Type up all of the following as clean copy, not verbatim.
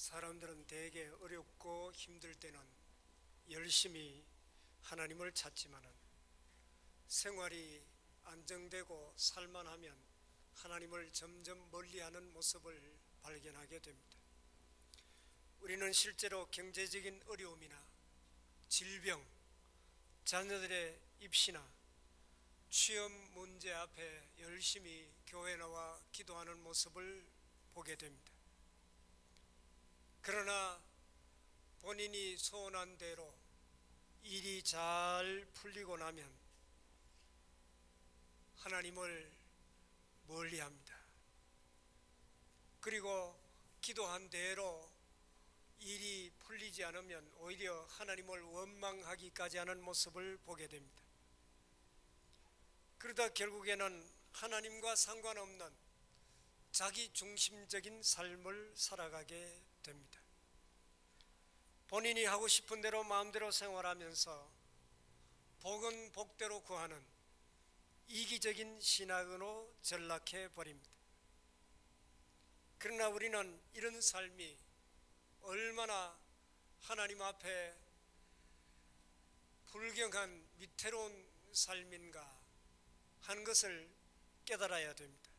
사람들은 대개 어렵고 힘들 때는 열심히 하나님을 찾지만은 생활이 안정되고 살만하면 하나님을 점점 멀리하는 모습을 발견하게 됩니다. 우리는 실제로 경제적인 어려움이나 질병, 자녀들의 입시나 취업 문제 앞에 열심히 교회 나와 기도하는 모습을 보게 됩니다. 그러나 본인이 소원한 대로 일이 잘 풀리고 나면 하나님을 멀리합니다. 그리고 기도한 대로 일이 풀리지 않으면 오히려 하나님을 원망하기까지 하는 모습을 보게 됩니다. 그러다 결국에는 하나님과 상관없는 자기 중심적인 삶을 살아가게 됩니다. 본인이 하고 싶은 대로 마음대로 생활하면서 복은 복대로 구하는 이기적인 신앙으로 전락해 버립니다. 그러나 우리는 이런 삶이 얼마나 하나님 앞에 불경한 위태로운 삶인가 하는 것을 깨달아야 됩니다.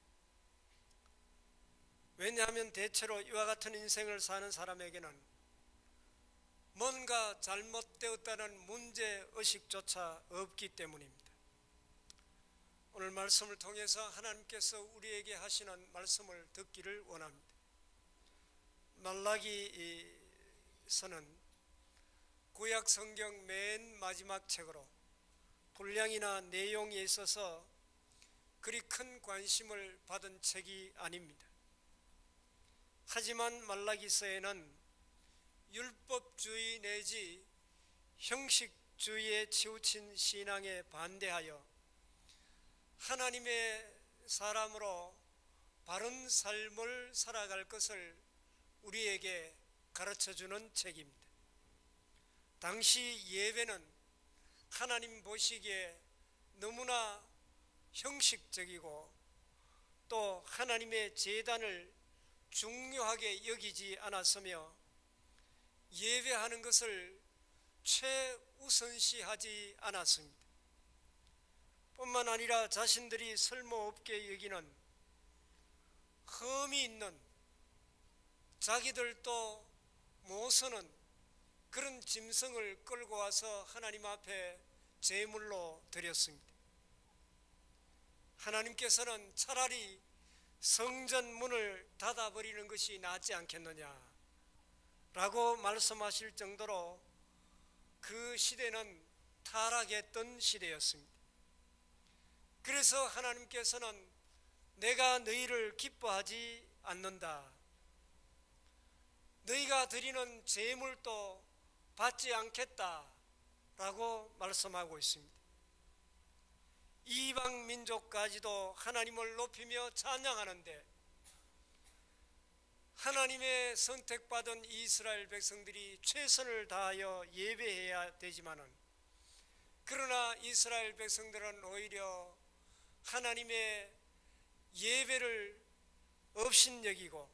왜냐하면 대체로 이와 같은 인생을 사는 사람에게는 뭔가 잘못되었다는 문제의식조차 없기 때문입니다. 오늘 말씀을 통해서 하나님께서 우리에게 하시는 말씀을 듣기를 원합니다. 말라기서는 구약 성경 맨 마지막 책으로 분량이나 내용에 있어서 그리 큰 관심을 받은 책이 아닙니다. 하지만 말라기서에는 율법주의 내지 형식주의에 치우친 신앙에 반대하여 하나님의 사람으로 바른 삶을 살아갈 것을 우리에게 가르쳐주는 책입니다. 당시 예배는 하나님 보시기에 너무나 형식적이고 또 하나님의 제단을 중요하게 여기지 않았으며 예배하는 것을 최우선시하지 않았습니다. 뿐만 아니라 자신들이 쓸모없게 여기는 흠이 있는 자기들도 못 쓰는 그런 짐승을 끌고 와서 하나님 앞에 제물로 드렸습니다. 하나님께서는 차라리 성전 문을 닫아버리는 것이 낫지 않겠느냐 라고 말씀하실 정도로 그 시대는 타락했던 시대였습니다. 그래서 하나님께서는 내가 너희를 기뻐하지 않는다, 너희가 드리는 제물도 받지 않겠다 라고 말씀하고 있습니다. 이방 민족까지도 하나님을 높이며 찬양하는데 하나님의 선택받은 이스라엘 백성들이 최선을 다하여 예배해야 되지만은 그러나 이스라엘 백성들은 오히려 하나님의 예배를 업신여기고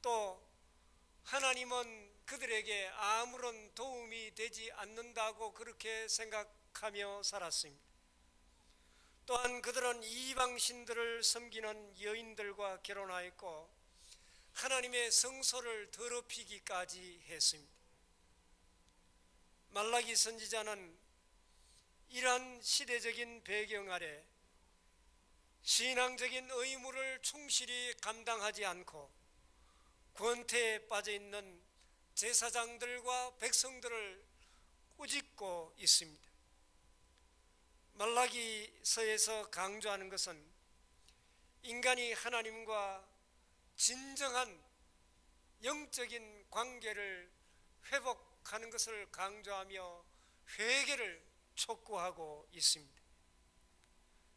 또 하나님은 그들에게 아무런 도움이 되지 않는다고 그렇게 생각하며 살았습니다. 또한 그들은 이방신들을 섬기는 여인들과 결혼하였고 하나님의 성소를 더럽히기까지 했습니다. 말라기 선지자는 이러한 시대적인 배경 아래 신앙적인 의무를 충실히 감당하지 않고 권태에 빠져있는 제사장들과 백성들을 꾸짖고 있습니다. 말라기서에서 강조하는 것은 인간이 하나님과 진정한 영적인 관계를 회복하는 것을 강조하며 회개를 촉구하고 있습니다.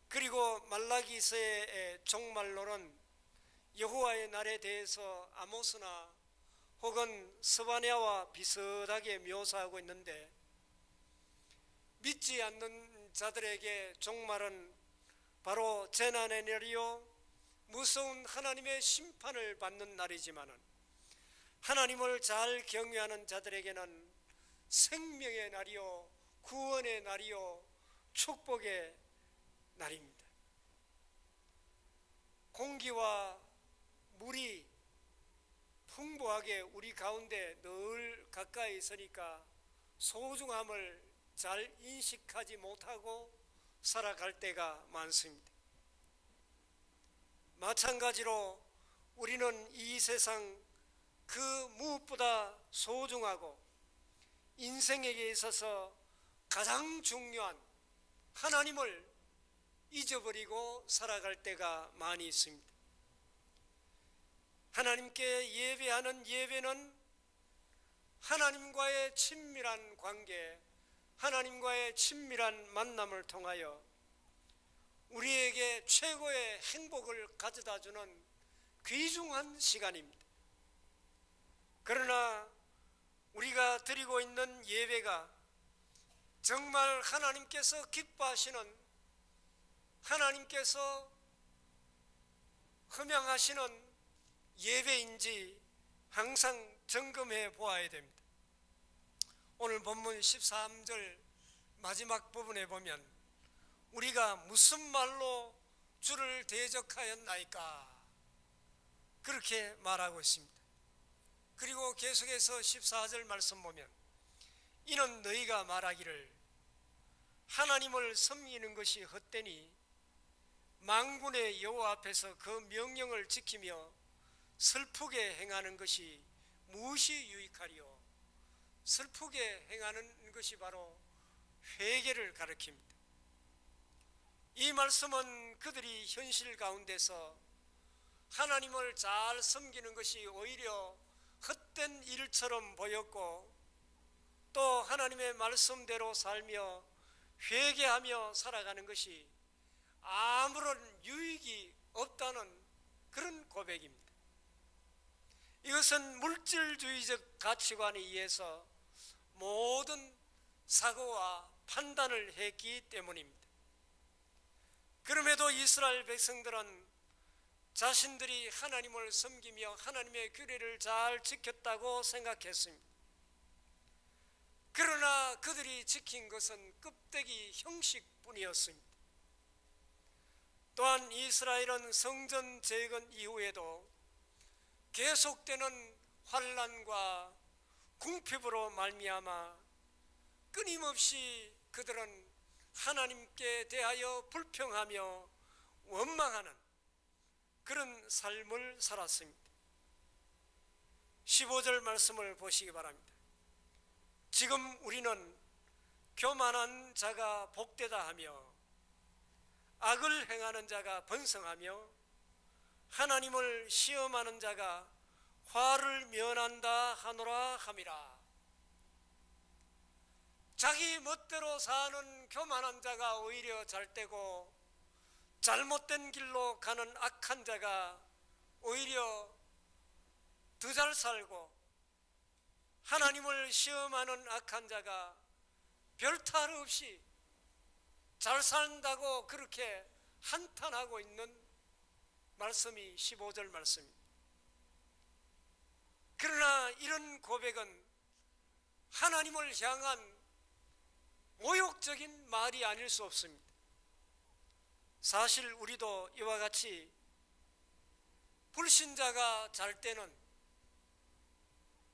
그리고 말라기서의 종말로는 여호와의 날에 대해서 아모스나 혹은 스바냐와 비슷하게 묘사하고 있는데 믿지 않는 자들에게 종말은 바로 재난의 날이요 무서운 하나님의 심판을 받는 날이지만은 하나님을 잘 경외하는 자들에게는 생명의 날이요, 구원의 날이요, 축복의 날입니다. 공기와 물이 풍부하게 우리 가운데 늘 가까이 있으니까 소중함을 잘 인식하지 못하고 살아갈 때가 많습니다. 마찬가지로 우리는 이 세상 그 무엇보다 소중하고 인생에게 있어서 가장 중요한 하나님을 잊어버리고 살아갈 때가 많이 있습니다. 하나님께 예배하는 예배는 하나님과의 친밀한 관계, 하나님과의 친밀한 만남을 통하여 우리에게 최고의 행복을 가져다주는 귀중한 시간입니다. 그러나 우리가 드리고 있는 예배가 정말 하나님께서 기뻐하시는, 하나님께서 흠양하시는 예배인지 항상 점검해 보아야 됩니다. 오늘 본문 13절 마지막 부분에 보면 우리가 무슨 말로 주를 대적하였나이까 그렇게 말하고 있습니다. 그리고 계속해서 14절 말씀 보면 이는 너희가 말하기를 하나님을 섬기는 것이 헛되니 만군의 여호와 앞에서 그 명령을 지키며 슬프게 행하는 것이 무엇이 유익하리요? 슬프게 행하는 것이 바로 회개를 가리킵니다. 이 말씀은 그들이 현실 가운데서 하나님을 잘 섬기는 것이 오히려 헛된 일처럼 보였고 또 하나님의 말씀대로 살며 회개하며 살아가는 것이 아무런 유익이 없다는 그런 고백입니다. 이것은 물질주의적 가치관에 의해서 모든 사고와 판단을 했기 때문입니다. 그럼에도 이스라엘 백성들은 자신들이 하나님을 섬기며 하나님의 규례를 잘 지켰다고 생각했습니다. 그러나 그들이 지킨 것은 껍데기 형식뿐이었습니다. 또한 이스라엘은 성전 재건 이후에도 계속되는 환난과 궁핍으로 말미암아 끊임없이 그들은 하나님께 대하여 불평하며 원망하는 그런 삶을 살았습니다. 15절 말씀을 보시기 바랍니다. 지금 우리는 교만한 자가 복되다 하며 악을 행하는 자가 번성하며 하나님을 시험하는 자가 화를 면한다 하노라 함이라. 자기 멋대로 사는 교만한 자가 오히려 잘되고 잘못된 길로 가는 악한 자가 오히려 더 잘 살고 하나님을 시험하는 악한 자가 별 탈 없이 잘 산다고 그렇게 한탄하고 있는 말씀이 15절 말씀입니다. 그러나 이런 고백은 하나님을 향한 모욕적인 말이 아닐 수 없습니다. 사실 우리도 이와 같이 불신자가 잘 때는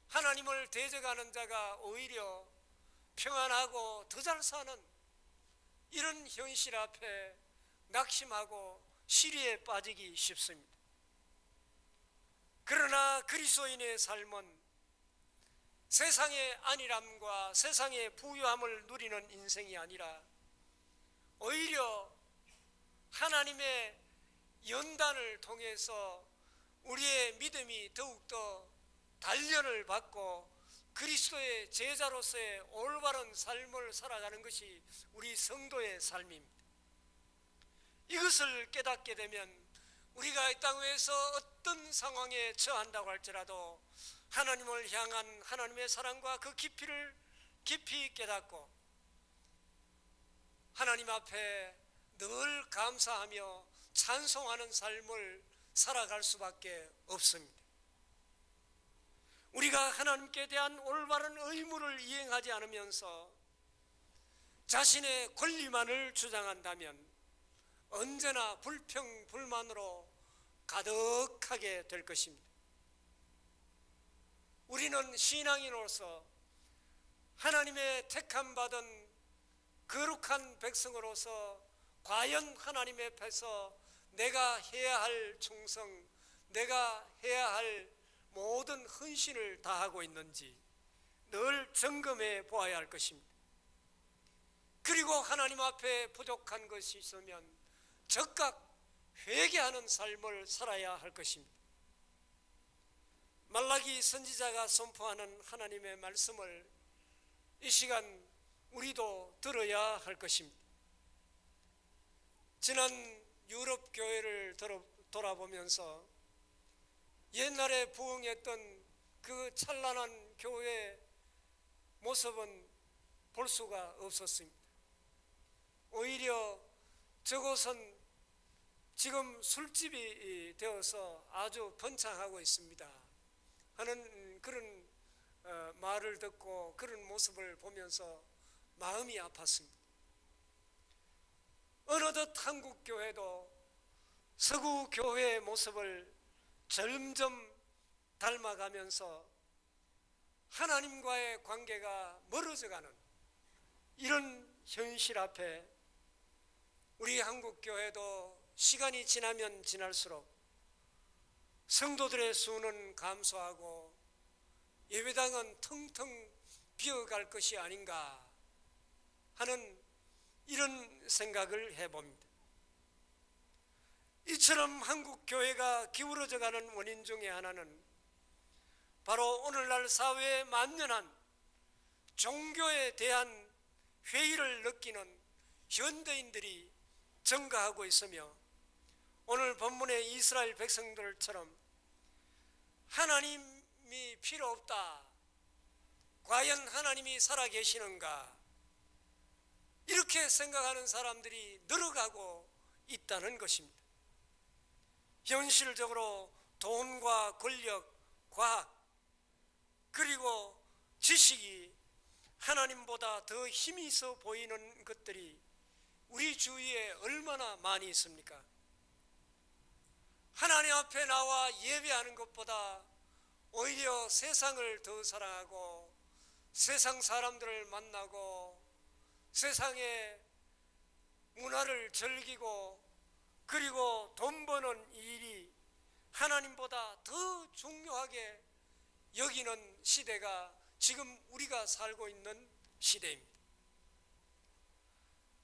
하나님을 대적하는 자가 오히려 평안하고 더 잘 사는 이런 현실 앞에 낙심하고 시리에 빠지기 쉽습니다. 그러나 그리스도인의 삶은 세상의 안일함과 세상의 부유함을 누리는 인생이 아니라 오히려 하나님의 연단을 통해서 우리의 믿음이 더욱더 단련을 받고 그리스도의 제자로서의 올바른 삶을 살아가는 것이 우리 성도의 삶입니다. 이것을 깨닫게 되면 우리가 이 땅 위에서 어떤 상황에 처한다고 할지라도 하나님을 향한 하나님의 사랑과 그 깊이를 깊이 깨닫고 하나님 앞에 늘 감사하며 찬송하는 삶을 살아갈 수밖에 없습니다. 우리가 하나님께 대한 올바른 의무를 이행하지 않으면서 자신의 권리만을 주장한다면 언제나 불평, 불만으로 가득하게 될 것입니다. 우리는 신앙인으로서 하나님의 택함받은 거룩한 백성으로서 과연 하나님 앞에서 내가 해야 할 충성, 내가 해야 할 모든 헌신을 다하고 있는지 늘 점검해 보아야 할 것입니다. 그리고 하나님 앞에 부족한 것이 있으면 즉각 회개하는 삶을 살아야 할 것입니다. 말라기 선지자가 선포하는 하나님의 말씀을 이 시간 우리도 들어야 할 것입니다. 지난 유럽 교회를 돌아보면서 옛날에 부흥했던 그 찬란한 교회 모습은 볼 수가 없었습니다. 오히려 저곳은 지금 술집이 되어서 아주 번창하고 있습니다 하는 그런 말을 듣고 그런 모습을 보면서 마음이 아팠습니다. 어느덧 한국 교회도 서구 교회의 모습을 점점 닮아가면서 하나님과의 관계가 멀어져가는 이런 현실 앞에 우리 한국 교회도 시간이 지나면 지날수록 성도들의 수는 감소하고 예배당은 텅텅 비어갈 것이 아닌가 하는 이런 생각을 해봅니다. 이처럼 한국 교회가 기울어져가는 원인 중에 하나는 바로 오늘날 사회에 만연한 종교에 대한 회의를 느끼는 현대인들이 증가하고 있으며, 오늘 본문의 이스라엘 백성들처럼 하나님이 필요 없다, 과연 하나님이 살아계시는가, 이렇게 생각하는 사람들이 늘어가고 있다는 것입니다. 현실적으로 돈과 권력, 과학, 그리고 지식이 하나님보다 더 힘이 있어 보이는 것들이 우리 주위에 얼마나 많이 있습니까? 하나님 앞에 나와 예배하는 것보다 오히려 세상을 더 사랑하고 세상 사람들을 만나고 세상의 문화를 즐기고 그리고 돈 버는 일이 하나님보다 더 중요하게 여기는 시대가 지금 우리가 살고 있는 시대입니다.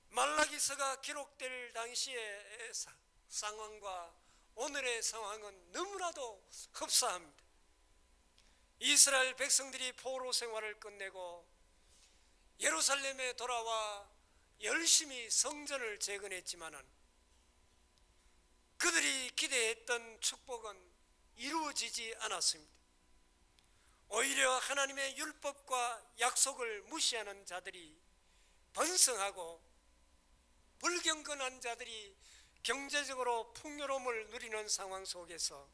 말라기서가 기록될 당시의 상황과 오늘의 상황은 너무나도 흡사합니다. 이스라엘 백성들이 포로 생활을 끝내고 예루살렘에 돌아와 열심히 성전을 재건했지만은 그들이 기대했던 축복은 이루어지지 않았습니다. 오히려 하나님의 율법과 약속을 무시하는 자들이 번성하고 불경건한 자들이 경제적으로 풍요로움을 누리는 상황 속에서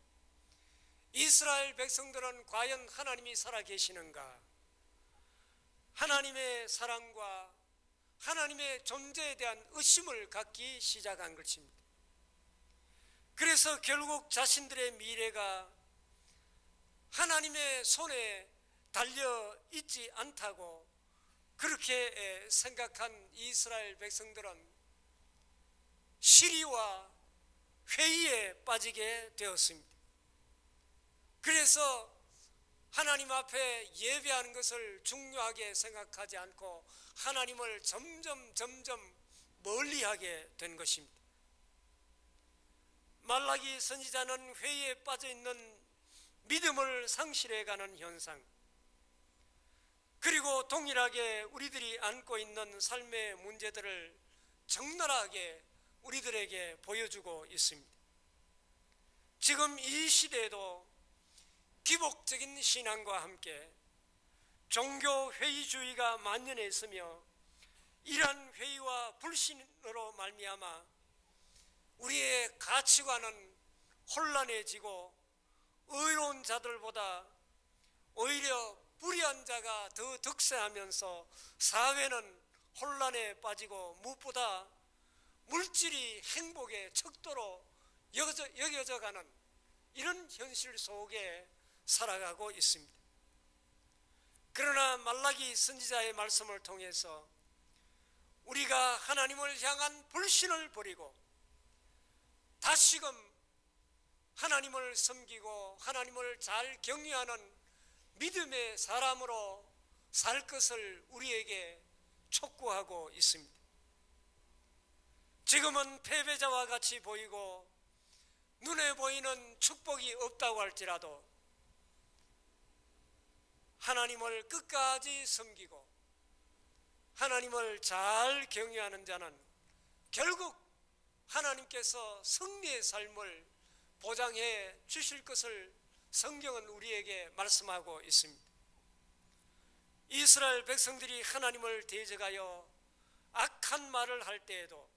이스라엘 백성들은 과연 하나님이 살아계시는가, 하나님의 사랑과 하나님의 존재에 대한 의심을 갖기 시작한 것입니다. 그래서 결국 자신들의 미래가 하나님의 손에 달려 있지 않다고 그렇게 생각한 이스라엘 백성들은 시리와 회의에 빠지게 되었습니다. 그래서 하나님 앞에 예배하는 것을 중요하게 생각하지 않고 하나님을 점점 멀리하게 된 것입니다. 말라기 선지자는 회의에 빠져 있는 믿음을 상실해가는 현상, 그리고 동일하게 우리들이 안고 있는 삶의 문제들을 적나라하게 우리들에게 보여주고 있습니다. 지금 이 시대에도 기복적인 신앙과 함께 종교 회의주의가 만연해 있으며 이러한 회의와 불신으로 말미암아 우리의 가치관은 혼란해지고 의로운 자들보다 오히려 불의한 자가 더 득세하면서 사회는 혼란에 빠지고 무엇보다 물질이 행복의 척도로 여겨져 가는 이런 현실 속에 살아가고 있습니다. 그러나 말라기 선지자의 말씀을 통해서 우리가 하나님을 향한 불신을 버리고 다시금 하나님을 섬기고 하나님을 잘 경외하는 믿음의 사람으로 살 것을 우리에게 촉구하고 있습니다. 지금은 패배자와 같이 보이고 눈에 보이는 축복이 없다고 할지라도 하나님을 끝까지 섬기고 하나님을 잘 경외하는 자는 결국 하나님께서 승리의 삶을 보장해 주실 것을 성경은 우리에게 말씀하고 있습니다. 이스라엘 백성들이 하나님을 대적하여 악한 말을 할 때에도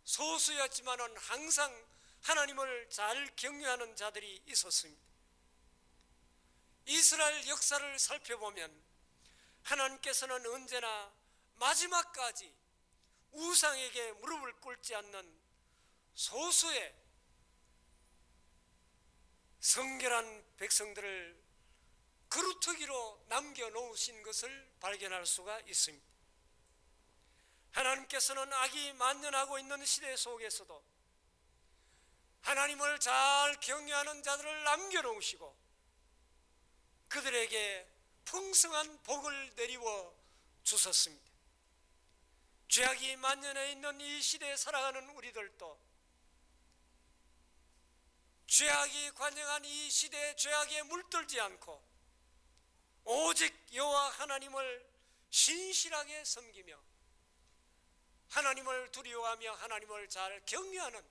소수였지만은 항상 하나님을 잘 경외하는 자들이 있었습니다. 이스라엘 역사를 살펴보면 하나님께서는 언제나 마지막까지 우상에게 무릎을 꿇지 않는 소수의 성결한 백성들을 그루터기로 남겨놓으신 것을 발견할 수가 있습니다. 하나님께서는 악이 만연하고 있는 시대 속에서도 하나님을 잘 경외하는 자들을 남겨놓으시고 그들에게 풍성한 복을 내리워 주셨습니다. 죄악이 만연해 있는 이 시대에 살아가는 우리들도 죄악이 관영한 이 시대에 죄악에 물들지 않고 오직 여호와 하나님을 신실하게 섬기며 하나님을 두려워하며 하나님을 잘 경외하는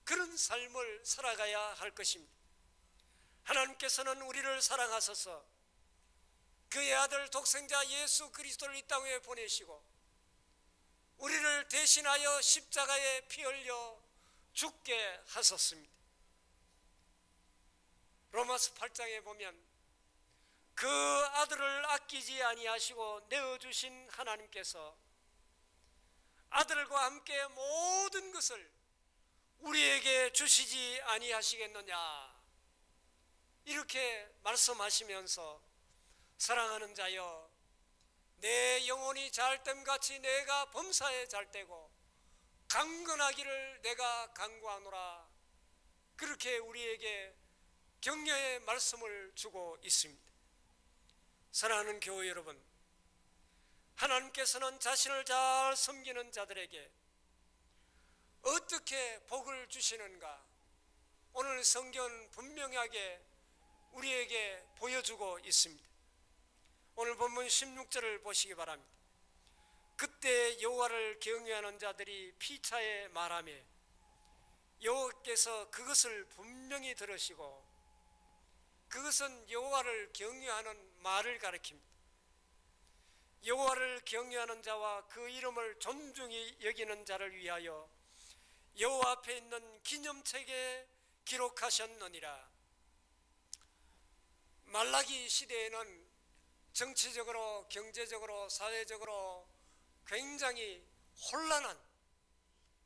그런 삶을 살아가야 할 것입니다. 하나님께서는 우리를 사랑하셔서 그의 아들 독생자 예수 그리스도를 이 땅에 보내시고 우리를 대신하여 십자가에 피 흘려 죽게 하셨습니다. 로마서 8장에 보면 그 아들을 아끼지 아니하시고 내어주신 하나님께서 아들과 함께 모든 것을 우리에게 주시지 아니하시겠느냐 이렇게 말씀하시면서 사랑하는 자여 내 영혼이 잘됨같이 내가 범사에 잘되고 강건하기를 내가 간구하노라 그렇게 우리에게 격려의 말씀을 주고 있습니다. 사랑하는 교회 여러분, 하나님께서는 자신을 잘 섬기는 자들에게 어떻게 복을 주시는가 오늘 성경은 분명하게 우리에게 보여주고 있습니다. 오늘 본문 16절을 보시기 바랍니다. 그때 여호와를 경외하는 자들이 피차에 말하며 여호와께서 그것을 분명히 들으시고 그것은 여호와를 경외하는 말을 가리킵니다. 여호와를 경외하는 자와 그 이름을 존중히 여기는 자를 위하여 여호와 앞에 있는 기념책에 기록하셨느니라. 말라기 시대에는 정치적으로 경제적으로 사회적으로 굉장히 혼란한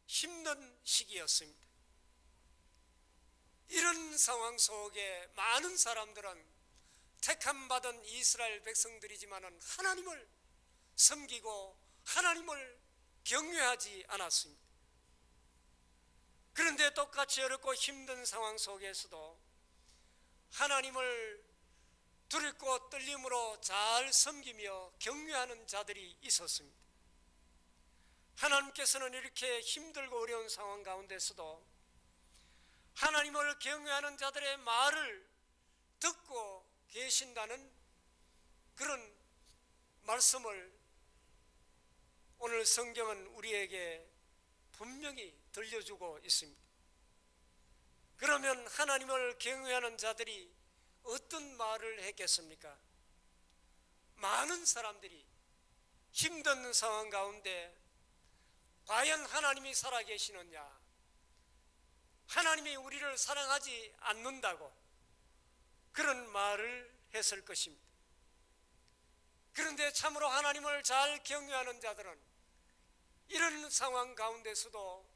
힘든 시기였습니다. 이런 상황 속에 많은 사람들은 택함받은 이스라엘 백성들이지만은 하나님을 섬기고 하나님을 경외하지 않았습니다. 그런데 똑같이 어렵고 힘든 상황 속에서도 하나님을 두렵고 떨림으로 잘 섬기며 경외하는 자들이 있었습니다. 하나님께서는 이렇게 힘들고 어려운 상황 가운데서도 하나님을 경외하는 자들의 말을 듣고 계신다는 그런 말씀을 오늘 성경은 우리에게 분명히 들려주고 있습니다. 그러면 하나님을 경외하는 자들이 어떤 말을 했겠습니까? 많은 사람들이 힘든 상황 가운데 과연 하나님이 살아계시느냐, 하나님이 우리를 사랑하지 않는다고 그런 말을 했을 것입니다. 그런데 참으로 하나님을 잘 경외하는 자들은 이런 상황 가운데서도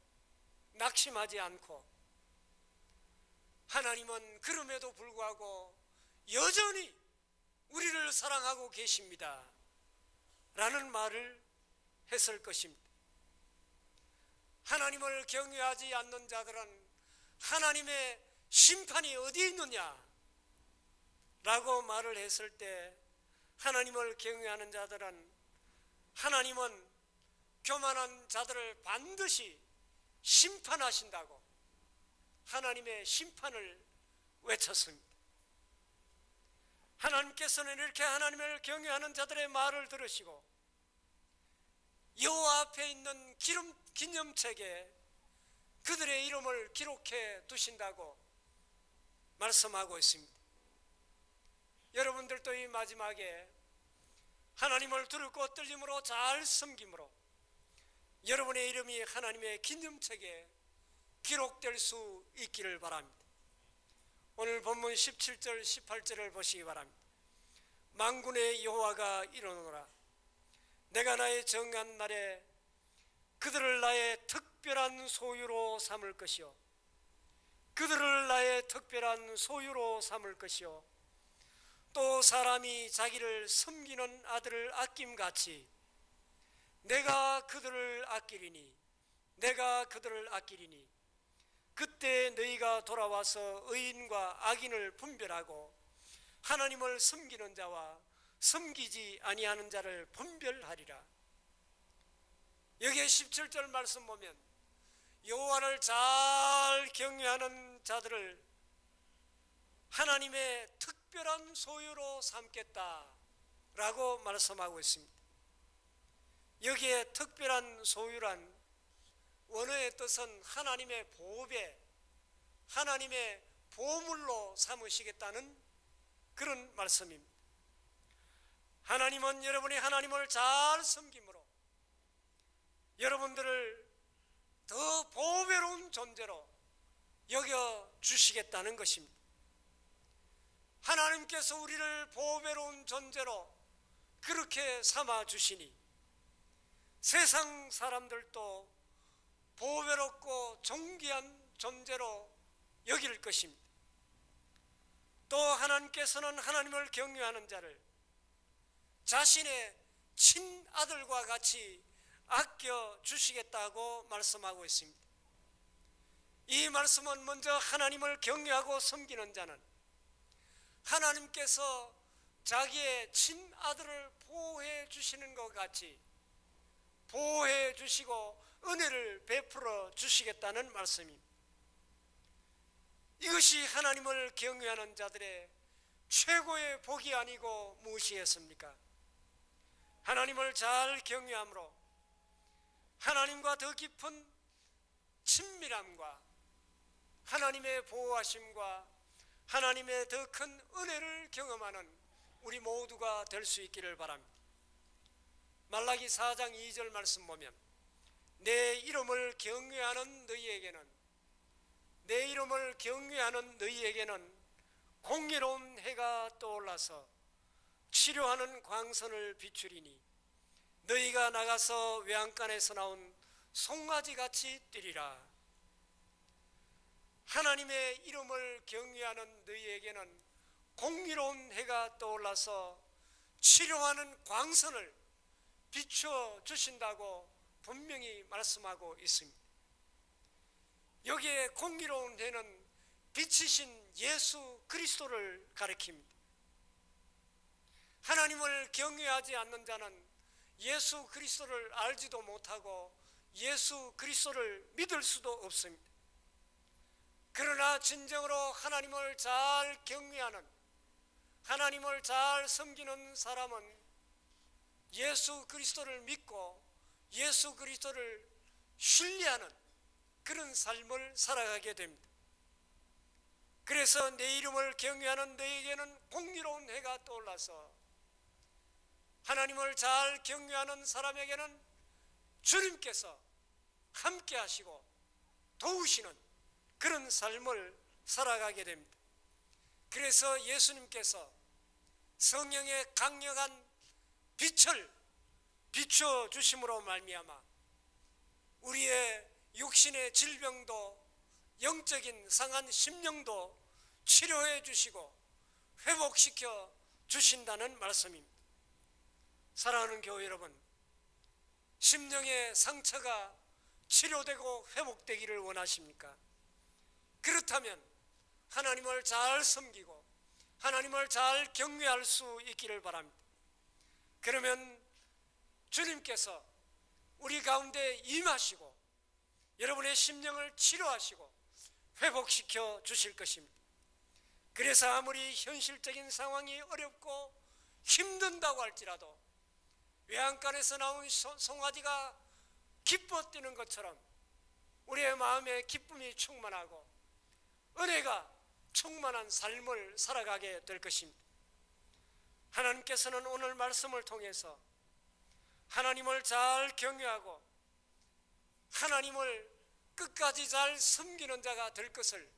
낙심하지 않고 하나님은 그럼에도 불구하고 여전히 우리를 사랑하고 계십니다 라는 말을 했을 것입니다. 하나님을 경외하지 않는 자들은 하나님의 심판이 어디 있느냐 라고 말을 했을 때, 하나님을 경외하는 자들은 하나님은 교만한 자들을 반드시 심판하신다고 하나님의 심판을 외쳤습니다. 하나님께서는 이렇게 하나님을 경외하는 자들의 말을 들으시고 여호와 앞에 있는 기념책에 그들의 이름을 기록해 두신다고 말씀하고 있습니다. 여러분들도 이 마지막에 하나님을 두렵고 떨림으로 잘 섬김으로 여러분의 이름이 하나님의 기념책에 기록될 수 있기를 바랍니다. 오늘 본문 17절 18절을 보시기 바랍니다. 만군의 여호와가 이르노라. 내가 나의 정한 날에 그들을 나의 특별한 소유로 삼을 것이요 그들을 나의 특별한 소유로 삼을 것이요 또 사람이 자기를 섬기는 아들을 아낌같이 내가 그들을 아끼리니 그때 너희가 돌아와서 의인과 악인을 분별하고 하나님을 섬기는 자와 섬기지 아니하는 자를 분별하리라. 여기에 17절 말씀 보면 여호와를 잘 경외하는 자들을 하나님의 특별한 소유로 삼겠다라고 말씀하고 있습니다. 여기에 특별한 소유란 원어의 뜻은 하나님의 보배, 하나님의 보물로 삼으시겠다는 그런 말씀입니다. 하나님은 여러분이 하나님을 잘 섬김으로 여러분들을 더 보배로운 존재로 여겨주시겠다는 것입니다. 하나님께서 우리를 보배로운 존재로 그렇게 삼아주시니 세상 사람들도 보배롭고 존귀한 존재로 여길 것입니다. 또 하나님께서는 하나님을 경외하는 자를 자신의 친아들과 같이 아껴주시겠다고 말씀하고 있습니다. 이 말씀은 먼저 하나님을 경외하고 섬기는 자는 하나님께서 자기의 친아들을 보호해 주시는 것 같이 보호해 주시고 은혜를 베풀어 주시겠다는 말씀입니다. 이것이 하나님을 경외하는 자들의 최고의 복이 아니고 무엇이겠습니까? 하나님을 잘 경외함으로 하나님과 더 깊은 친밀함과 하나님의 보호하심과 하나님의 더 큰 은혜를 경험하는 우리 모두가 될 수 있기를 바랍니다. 말라기 4장 2절 말씀 보면 내 이름을 경외하는 너희에게는 공의로운 해가 떠올라서 치료하는 광선을 비추리니 너희가 나가서 외양간에서 나온 송아지같이 뛰리라. 하나님의 이름을 경외하는 너희에게는 공의로운 해가 떠올라서 치료하는 광선을 비춰주신다고 분명히 말씀하고 있습니다. 여기에 공의로운 해는 빛이신 예수 그리스도를 가리킵니다. 하나님을 경외하지 않는 자는 예수 그리스도를 알지도 못하고 예수 그리스도를 믿을 수도 없습니다. 그러나 진정으로 하나님을 잘 경외하는, 하나님을 잘 섬기는 사람은 예수 그리스도를 믿고 예수 그리스도를 신뢰하는 그런 삶을 살아가게 됩니다. 그래서 내 이름을 경외하는 너에게는 공의로운 해가 떠올라서 하나님을 잘 경외하는 사람에게는 주님께서 함께 하시고 도우시는 그런 삶을 살아가게 됩니다. 그래서 예수님께서 성령의 강력한 빛을 비춰 주심으로 말미암아 우리의 육신의 질병도 영적인 상한 심령도 치료해 주시고 회복시켜 주신다는 말씀입니다. 사랑하는 교회 여러분, 심령의 상처가 치료되고 회복되기를 원하십니까? 그렇다면 하나님을 잘 섬기고 하나님을 잘 경외할 수 있기를 바랍니다. 그러면 주님께서 우리 가운데 임하시고 여러분의 심령을 치료하시고 회복시켜 주실 것입니다. 그래서 아무리 현실적인 상황이 어렵고 힘든다고 할지라도 외양간에서 나온 송아지가 기뻐 뛰는 것처럼 우리의 마음에 기쁨이 충만하고 은혜가 충만한 삶을 살아가게 될 것입니다. 하나님께서는 오늘 말씀을 통해서 하나님을 잘 경외하고 하나님을 끝까지 잘 섬기는 자가 될 것을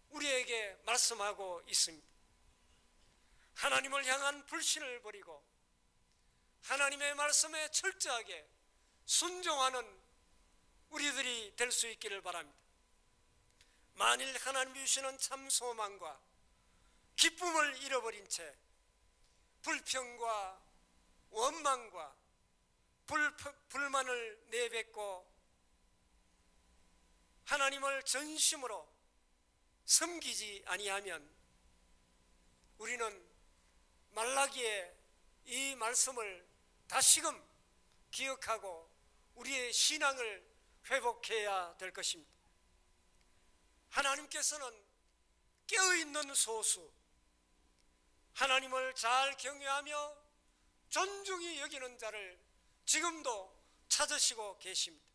우리에게 말씀하고 있습니다. 하나님을 향한 불신을 버리고 하나님의 말씀에 철저하게 순종하는 우리들이 될 수 있기를 바랍니다. 만일 하나님 주시는 참 소망과 기쁨을 잃어버린 채 불평과 원망과 불만을 내뱉고 하나님을 전심으로 섬기지 아니하면 우리는 말라기의 이 말씀을 다시금 기억하고 우리의 신앙을 회복해야 될 것입니다. 하나님께서는 깨어있는 소수, 하나님을 잘 경외하며 존중히 여기는 자를 지금도 찾으시고 계십니다.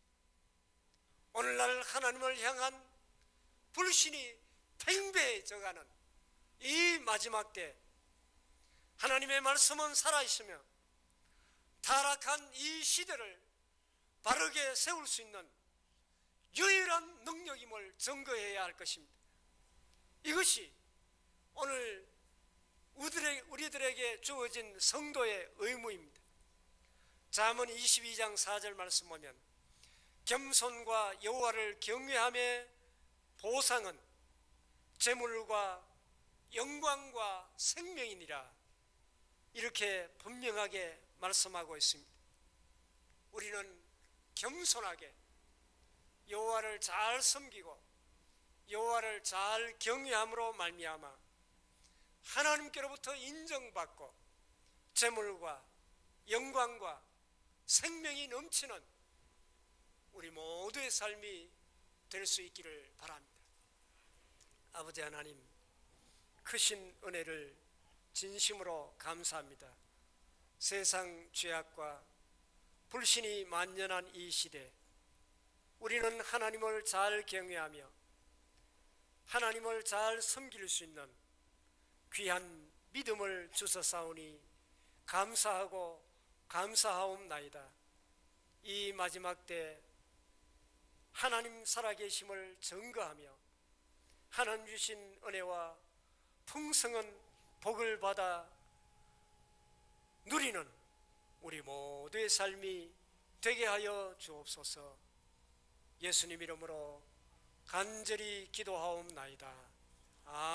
오늘날 하나님을 향한 불신이 팽배해져가는 이 마지막 때 하나님의 말씀은 살아있으며 타락한 이 시대를 바르게 세울 수 있는 유일한 능력임을 증거해야 할 것입니다. 이것이 오늘 우리들에게 주어진 성도의 의무입니다. 잠언 22장 4절 말씀 보면 겸손과 여호와를 경외함의 보상은 재물과 영광과 생명이니라, 이렇게 분명하게 말씀하고 있습니다. 우리는 겸손하게 여호와를 잘 섬기고 여호와를 잘 경외함으로 말미암아 하나님께로부터 인정받고 재물과 영광과 생명이 넘치는 우리 모두의 삶이 될 수 있기를 바랍니다. 아버지 하나님, 크신 은혜를 진심으로 감사합니다. 세상 죄악과 불신이 만연한 이 시대, 우리는 하나님을 잘 경외하며 하나님을 잘 섬길 수 있는 귀한 믿음을 주셨사오니 감사하고 감사하옵나이다. 이 마지막 때 하나님 살아계심을 증거하며 하나님 주신 은혜와 풍성한 복을 받아 누리는 우리 모두의 삶이 되게 하여 주옵소서. 예수님 이름으로 간절히 기도하옵나이다. 아멘.